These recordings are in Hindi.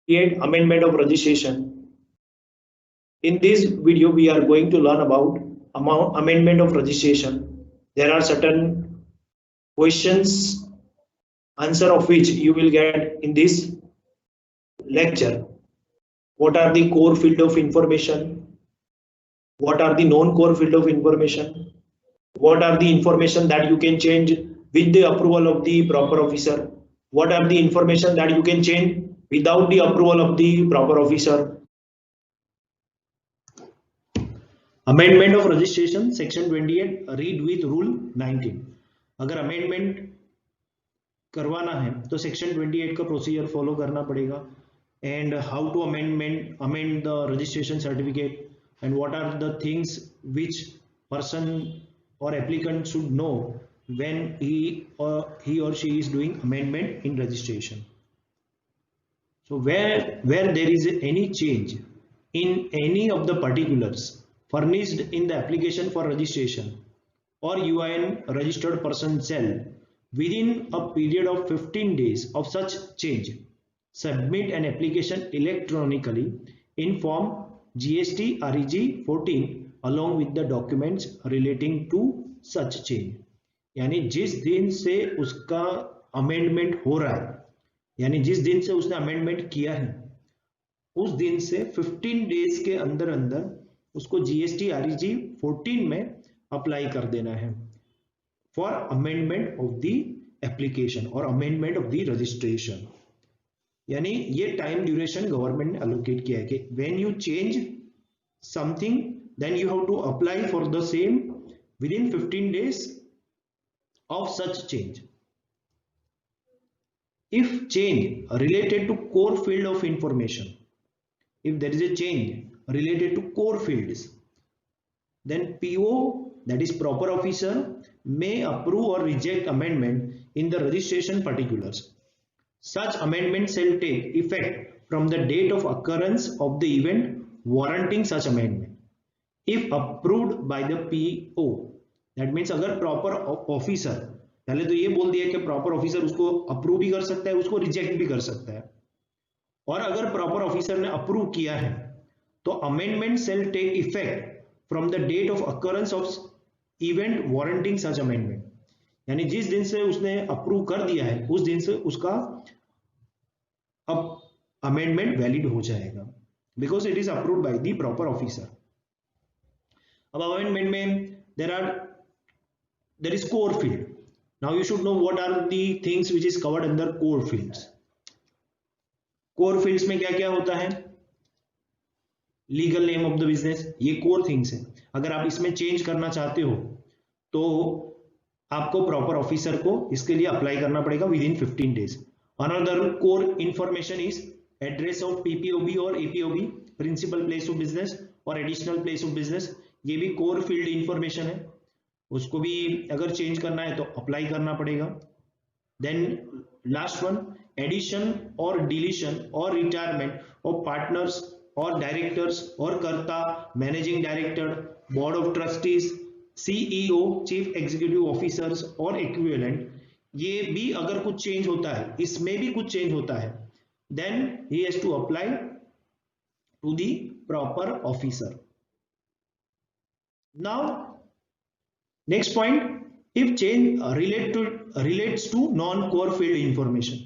Create amendment of registration. In this video, we are going to learn about amendment of registration. There are certain questions, answer of which you will get in this lecture. What are the core field of information? What are the non-core field of information? What are the information that you can change with the approval of the proper officer? What are the information that you can change without the approval of the proper officer? Amendment of registration section 28 read with rule 19. अगर अमेंडमेंट करवाना है तो सेक्शन 28 का प्रोसीजर फॉलो करना पड़ेगा. And how to amend the registration certificate and what are the things which person or applicant should know when he or she is doing amendment in registration. So where there is any change in any of the particulars furnished in the application for registration or UIN registered person shall within a period of 15 days of such change submit an application electronically in form GST REG 14 along with the documents relating to such change. यानी जिस दिन से उसका अमेंडमेंट हो रहा है, यानी जिस दिन से उसने अमेंडमेंट किया है उस दिन से 15 डेज के अंदर अंदर उसको GST REG 14 में अप्लाई कर देना है for amendment of the application और अमेंडमेंट ऑफ द रजिस्ट्रेशन. यानी ये टाइम ड्यूरेशन गवर्नमेंट ने अलोकेट किया है कि when you change something then you have to apply for the same within 15 days of such change. If change related to core field of information, if there is a change related to core fields, then PO, that is proper officer, may approve or reject amendment in the registration particulars. Such amendment shall take effect from the date of occurrence of the event warranting such amendment. If approved by the PO, that means अगर प्रॉपर ऑफिसर, पहले तो ये बोल दिया कि प्रॉपर ऑफिसर उसको अप्रूव भी कर सकता है, उसको रिजेक्ट भी कर सकता है. और अगर प्रॉपर ऑफिसर ने अप्रूव किया है तो amendment shall take effect from the date of occurrence of event warranting such amendment. यानी जिस दिन से उसने अप्रूव कर दिया है उस दिन से उसका अब अमेंडमेंट वैलिड हो जाएगा because it is approved by the proper officer. अब अमेंडमेंट में there is core field. Now you should know what are the things which is covered under core fields. core fields में क्या क्या होता है? Legal name of the business, ये कोर थिंग्स है. अगर आप इसमें चेंज करना चाहते हो तो आपको प्रॉपर ऑफिसर को इसके लिए अप्लाई करना पड़ेगा within 15 days. Another core information is address of PPOB और APOB, principal place of business और एडिशनल प्लेस ऑफ बिजनेस. ये भी कोर फील्ड इंफॉर्मेशन है, उसको भी अगर चेंज करना है तो अप्लाई करना पड़ेगा. देन लास्ट वन, एडिशन और डिलीशन और रिटायरमेंट ऑफ पार्टनर्स और डायरेक्टर्स और कर्ता, managing director, board of trustees, CEO, chief executive officers और इक्विवेलेंट, ये भी अगर कुछ चेंज होता है, इसमें भी कुछ चेंज होता है, then he has to apply to the proper officer. Now, next point, if change relates to non-core field information.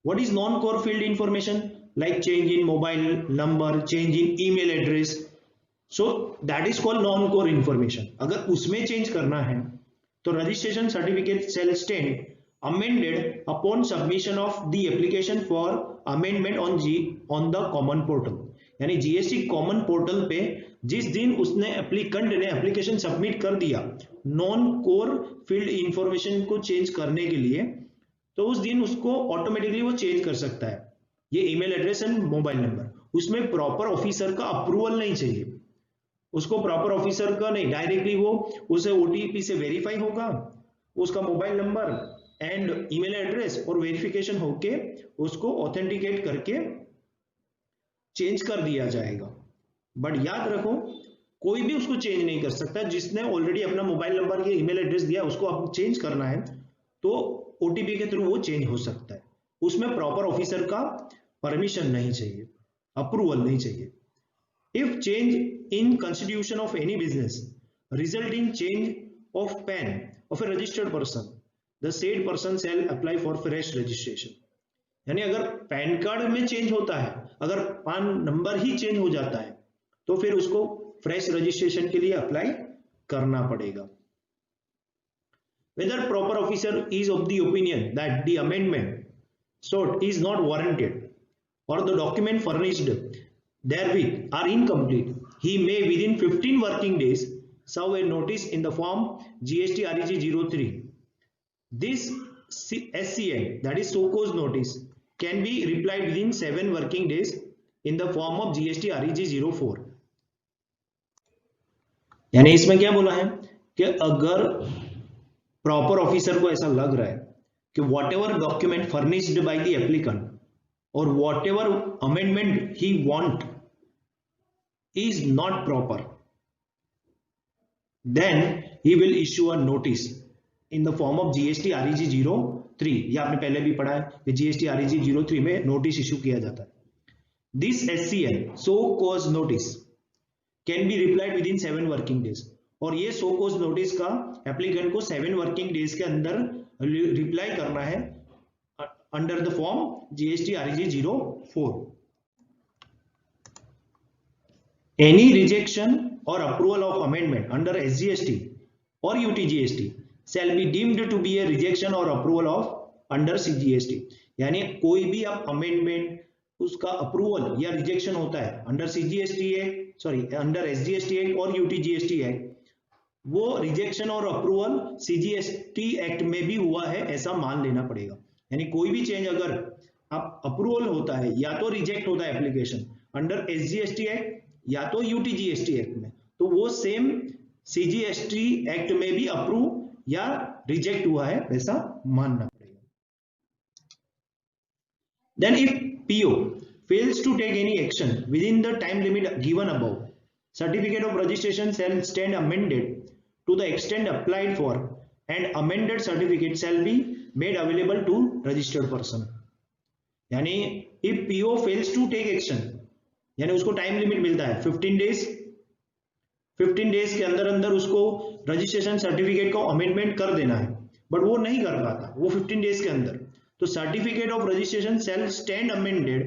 What is non-core field information? Like change in mobile number, change in email address. So that is called non-core information. अगर उसमें change करना है तो registration certificate shall stand amended upon submission of the application for amendment on the common portal. यानी GST कॉमन पोर्टल पे जिस दिन उसने एप्लीकेंट ने एप्लीकेशन सबमिट कर दिया नॉन कोर फील्ड इंफॉर्मेशन को चेंज करने के लिए, तो उस दिन उसको ऑटोमेटिकली वो चेंज कर सकता है. ये email address and mobile number, उसमें प्रॉपर ऑफिसर का अप्रूवल नहीं चाहिए, उसको प्रॉपर ऑफिसर का नहीं, डायरेक्टली वो उसे OTP से वेरीफाई होगा, उसका mobile number and email address और वेरिफिकेशन होके उसको ऑथेंटिकेट करके चेंज कर दिया जाएगा. बट याद रखो कोई भी उसको चेंज नहीं कर सकता. जिसने ऑलरेडी अपना मोबाइल नंबर या ईमेल एड्रेस दिया उसको अब चेंज करना है तो OTP के थ्रू वो चेंज हो सकता है. उसमें प्रॉपर ऑफिसर का परमिशन नहीं चाहिए, अप्रूवल नहीं चाहिए। If change in constitution of any business result in change of pan of A registered person, the said person shall apply for fresh registration. यानी अगर पैन कार्ड में चेंज होता है, अगर पान नंबर ही चेंज हो जाता है, तो फिर उसको फ्रेश रजिस्ट्रेशन के लिए अप्लाई करना पड़ेगा। Whether proper officer is of the opinion that the amendment sought is not warranted or the document furnished therewith are incomplete, he may within 15 working days serve a notice in the form GST REG 03. This SCN, that is so cause notice, can be replied within 7 working days in the form of GST REG 04. यानी इसमें क्या बोला है कि अगर प्रॉपर ऑफिसर को ऐसा लग रहा है कि what document furnished by the applicant और what amendment he want is not proper, then he will issue a notice in the form of GST REG 03। ये आपने पहले भी पढ़ा है कि GST REG 03 में नोटिस इश्यू किया जाता है। This SCN, show cause notice, can be replied within 7 working days, और ये सो कॉज नोटिस का एप्लीकेंट को 7 वर्किंग डेज के अंदर रिप्लाई करना है under the form GST REG 04। Any rejection और approval of amendment under SGST और UTGST shall be deemed to be a rejection or approval of under CGST। यानी कोई भी अब अमेंडमेंट उसका अप्रूवल या रिजेक्शन होता है under CGST act, sorry under SGST act और UTGST एक्ट, वो रिजेक्शन और अप्रूवल CGST एक्ट में भी हुआ है ऐसा मान लेना पड़ेगा। यानी कोई भी चेंज अगर आप अप्रूवल होता है या तो रिजेक्ट होता है एप्लीकेशन अंडर SGST एक्ट या तो UTGST एक्ट में, तो वो सेम CGST एक्ट में भी अप्रूव या रिजेक्ट हुआ है ऐसा मानना पड़ेगा। Then if PO fails to take any action within the time limit given above, certificate of registration shall stand amended to the extent applied for and amended certificate shall be made available to registered person। यानी if PO fails to take action, यानी उसको टाइम लिमिट मिलता है 15 डेज, 15 डेज के अंदर अंदर उसको रजिस्ट्रेशन सर्टिफिकेट को अमेंडमेंट कर देना है, बट वो नहीं कर पाता वो 15 डेज के अंदर, तो certificate of registration shall stand amended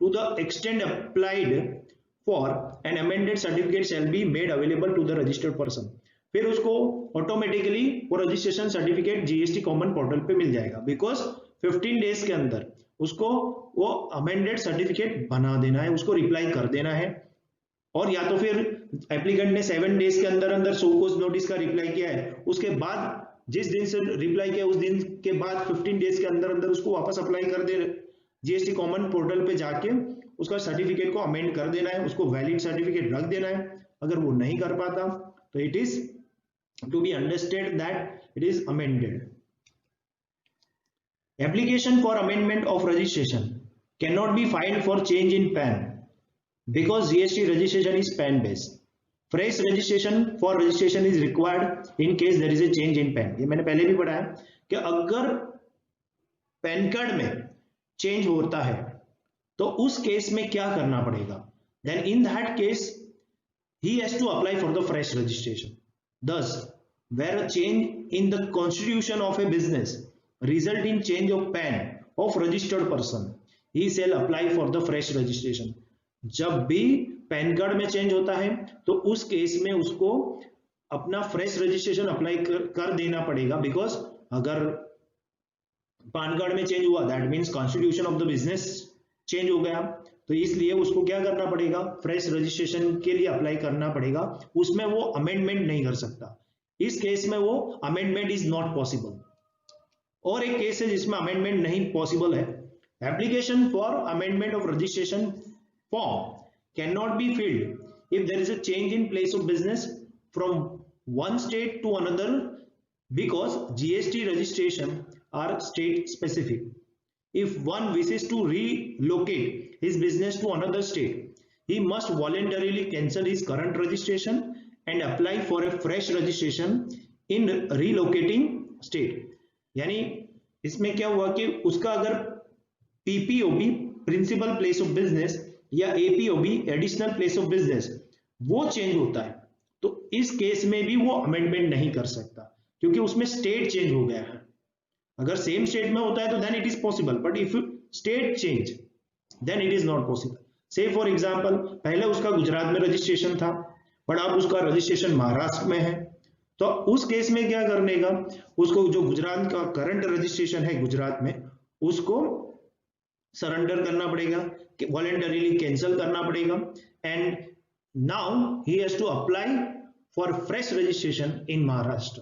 to the extent applied for an amended certificate shall be made available to the registered person. फिर उसको ऑटोमेटिकली वो registration certificate GST common portal पे मिल जाएगा, बिकॉज 15 डेज के अंदर उसको वो अमेंडेड सर्टिफिकेट बना देना है, उसको रिप्लाई कर देना है, और या तो फिर एप्लीकेंट ने 7 डेज के अंदर अंदर सो कॉज नोटिस का रिप्लाई किया है, उसके बाद जिस दिन से रिप्लाई किया उस दिन के बाद 15 डेज के अंदर अंदर उसको वापस अप्लाई कर दे, GST कॉमन पोर्टल पे जाके उसका सर्टिफिकेट को अमेंड कर देना है, उसको वैलिड सर्टिफिकेट रख देना है। अगर वो नहीं कर पाता तो it is to be understand that it is amended. Application for amendment of registration cannot be filed for change in PAN because GST registration is PAN based. Fresh registration for registration is required in case there is a change in PAN। ये मैंने पहले भी पढ़ा है कि अगर पैन कार्ड में चेंज होता है तो उस केस में क्या करना पड़ेगा, then in that case he has to apply for the fresh registration। Thus, where a change in the constitution of a business result in change of PAN of registered person, he shall apply for the fresh registration। जब भी पैन कार्ड में चेंज होता है तो उस केस में उसको अपना फ्रेश रजिस्ट्रेशन अप्लाई कर देना पड़ेगा, बिकॉज अगर पैन कार्ड में चेंज हुआ that means constitution of the business change हो गया, तो इसलिए उसको क्या करना पड़ेगा, फ्रेश रजिस्ट्रेशन के लिए अप्लाई करना पड़ेगा। उसमें वो अमेंडमेंट नहीं कर सकता, इस केस में वो अमेंडमेंट इज नॉट पॉसिबल। और एक केस है जिसमें अमेंडमेंट नहीं पॉसिबल है, application for amendment of registration form can not be filled if there is a change in place of business from one state to another because GST registration are state specific। If one wishes to relocate his business to another state, he must voluntarily cancel his current registration and apply for a fresh registration in relocating state। यानी इसमें क्या हुआ कि उसका अगर PPO भी प्रिंसिपल प्लेस ऑफ बिजनेस या एपीओबी एडिशनल प्लेस ऑफ बिजनेस वो चेंज होता है, तो इस केस में भी वो अमेंडमेंट नहीं कर सकता, क्योंकि उसमें स्टेट चेंज हो गया है। अगर सेम स्टेट में होता है तो then it is possible, but if state change then it is not possible. Say for example पहले उसका गुजरात में रजिस्ट्रेशन था, बट अब उसका रजिस्ट्रेशन महाराष्ट्र में है, तो उस केस में क्या करने का, उसको जो गुजरात का करंट रजिस्ट्रेशन है गुजरात में उसको सरेंडर करना पड़ेगा, वॉलंटरीली कैंसिल करना पड़ेगा, and now he has to apply for fresh registration in Maharashtra.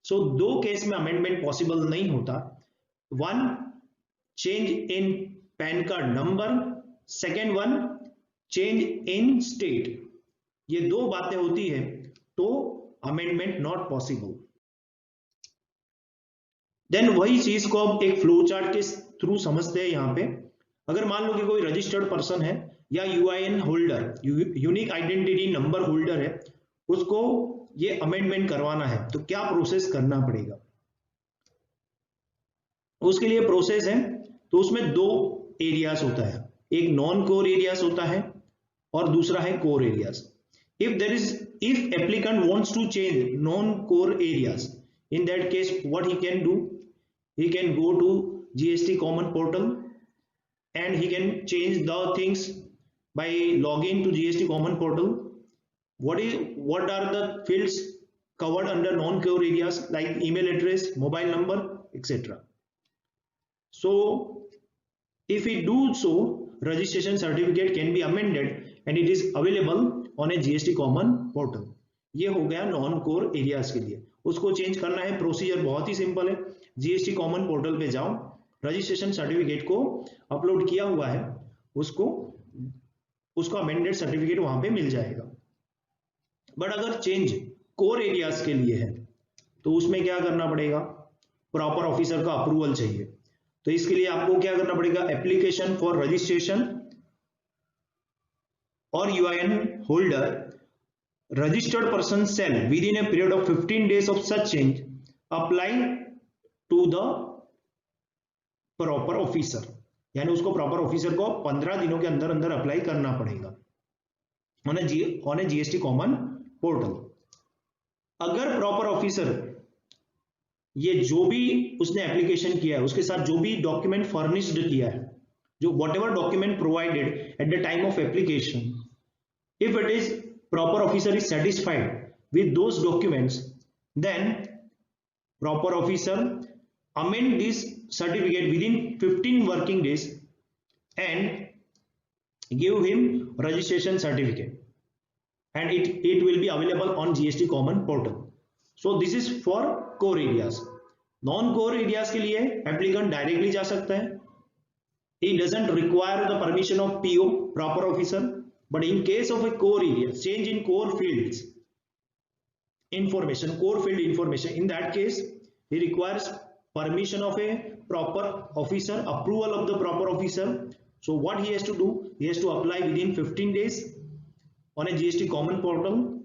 So दो केस में अमेंडमेंट पॉसिबल नहीं होता, one change in PAN card number, second one change in state, ये दो बातें होती है तो अमेंडमेंट नॉट पॉसिबल। देन वही चीज को अब एक फ्लो चार्ट के थ्रू समझते हैं। यहां पे अगर मान लो कि कोई रजिस्टर्ड पर्सन है या UIN holder, unique identity number holder है, उसको ये अमेंडमेंट करवाना है, तो क्या प्रोसेस करना पड़ेगा। उसके लिए प्रोसेस है, तो उसमें दो एरियाज होता है, एक नॉन कोर एरियाज होता है और दूसरा है core areas. if applicant wants to change non-core areas, in that case what he can do, he can go to GST common portal and he can change the things by logging to GST common portal. What are the fields covered under non-core areas like email address, mobile number, etc. So if we do so, registration certificate can be amended and it is available on a GST common portal. ये हो गया नॉन कोर एरियाज के लिए। उसको चेंज करना है, प्रोसीजर बहुत ही सिंपल है, जीएसटी कॉमन पोर्टल पे जाओ, रजिस्ट्रेशन सर्टिफिकेट को अपलोड किया हुआ है, उसको अमेंडेड सर्टिफिकेट वहां पे मिल जाएगा। बट अगर चेंज कोर एरियाज के लिए है तो उसमें क्या करना पड़ेगा, प्रॉपर ऑफिसर का अप्रूवल चाहिए। तो इसके लिए आपको क्या करना पड़ेगा, application for registration or UIN holder, registered person shall within a period of 15 days of such change apply to the proper officer, यानी उसको प्रॉपर ऑफिसर को 15 दिनों के अंदर अंदर अप्लाई करना पड़ेगा on A GST common portal. अगर प्रॉपर ऑफिसर ये जो भी उसने एप्लीकेशन किया है उसके साथ जो भी डॉक्यूमेंट फर्निश्ड किया है, जो whatever document provided at the time of application, if it is proper officer is satisfied with those documents, then proper officer amend this certificate within 15 working days and give him registration certificate, and it will be available on GST common portal. So this is for core areas. non core areas के लिए applicant directly जा सकता है, he doesn't require the permission of PO proper officer, but in case of a core area, change in core fields information, core field information, in that case he requires permission of a proper officer, approval of the proper officer. So what he has to do, he has to apply within 15 days on a GST common portal,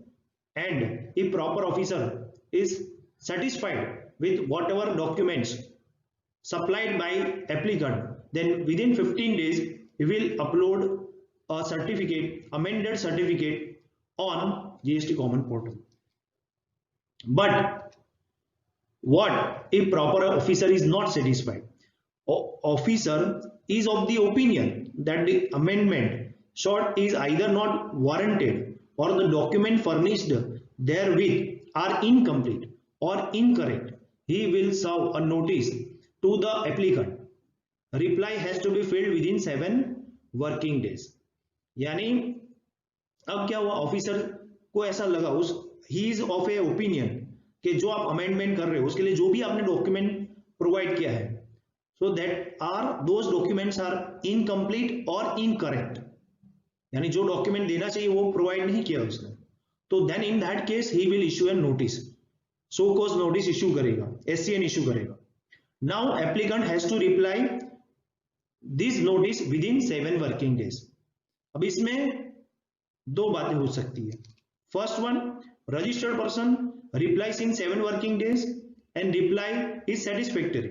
and if proper officer is satisfied with whatever documents supplied by applicant, then within 15 days he will upload a certificate, amended certificate on GST common portal. But what if proper officer is not satisfied? Officer is of the opinion that the amendment short is either not warranted or the document furnished therewith are incomplete or incorrect, he will serve a notice to the applicant. Reply has to be filled within 7 working days. यानी अब क्या हुआ, ऑफिसर को ऐसा लगा, he is of A opinion कि जो आप अमेंडमेंट कर रहे हो उसके लिए जो भी आपने डॉक्यूमेंट प्रोवाइड किया है, so that are those documents are incomplete और इनकरेक्ट, यानी जो डॉक्यूमेंट देना चाहिए वो प्रोवाइड नहीं किया उसने, तो then in that case he will issue an notice, show cause notice issue करेगा, SCN इश्यू करेगा। Now applicant has to reply this notice within 7 working days. अब इसमें दो बातें हो सकती है, first one, registered person replies in 7 working days and reply is satisfactory,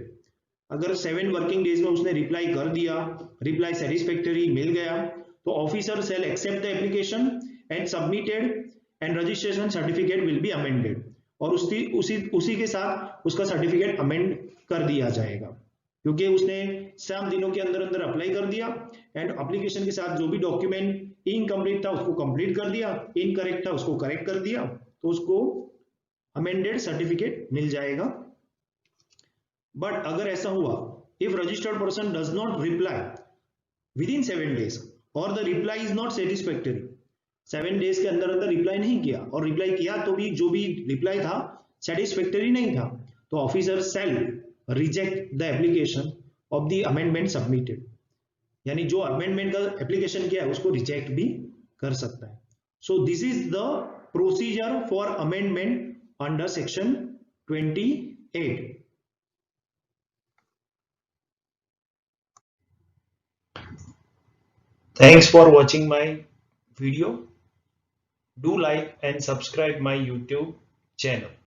अगर 7 वर्किंग डेज में उसने रिप्लाई कर दिया, रिप्लाई सेटिस्फैक्टरी मिल गया, तो officer shall accept the application and submitted and registration certificate will be amended, और उसी के साथ उसका सर्टिफिकेट अमेंड कर दिया जाएगा, क्योंकि उसने 7 दिनों के अंदर अंदर अप्लाई कर दिया एंड एप्लीकेशन के साथ जो भी डॉक्यूमेंट इनकम्प्लीट था उसको कंप्लीट कर दिया, इनकरेक्ट था उसको करेक्ट कर दिया, तो उसको अमेंडेड सर्टिफिकेट मिल जाएगा। बट अगर ऐसा हुआ, if registered person does not reply with in 7 days और the reply is not satisfactory, 7 days के अंदर अंदर रिप्लाई नहीं किया, और रिप्लाई किया तो भी जो भी रिप्लाई था सेटिस्फैक्टरी नहीं था, तो officer shell reject the application of the amendment submitted, यानी जो अमेंडमेंट का एप्लीकेशन किया है उसको रिजेक्ट भी कर सकता है। So this is the procedure for amendment under section 28। Thanks for watching my video. Do like and subscribe my YouTube channel.